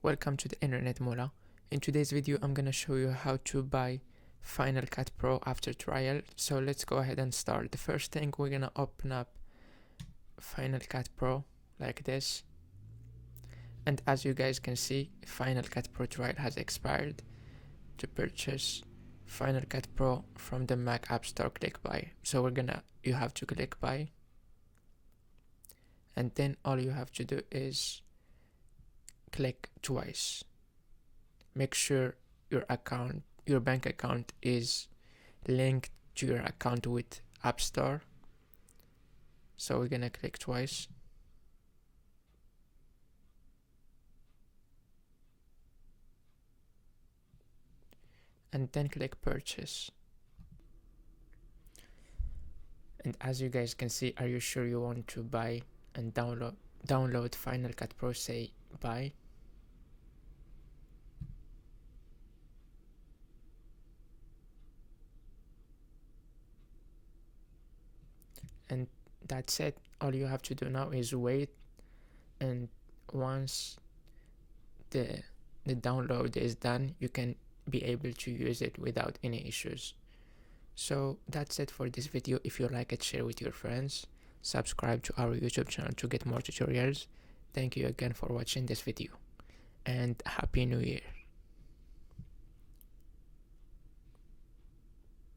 Welcome to the internet, Moola. In today's video I'm gonna show you how to buy Final Cut Pro after trial. So let's go ahead and start. The first thing, we're gonna open up Final Cut Pro like this, and as you guys can see, Final Cut Pro trial has expired. To purchase Final Cut Pro from the Mac App Store, click buy. So you have to click buy, and then all you have to do is click twice. Make sure your bank account is linked to your account with App Store. So we're gonna click twice. And then click purchase. And as you guys can see, are you sure you want to buy and download Final Cut Pro? Say buy. And that's it. All you have to do now is wait, and once the download is done, you can be able to use it without any issues. So that's it for this video. If you like it, share with your friends. Subscribe to our YouTube channel to get more tutorials. Thank you again for watching this video, and Happy New Year.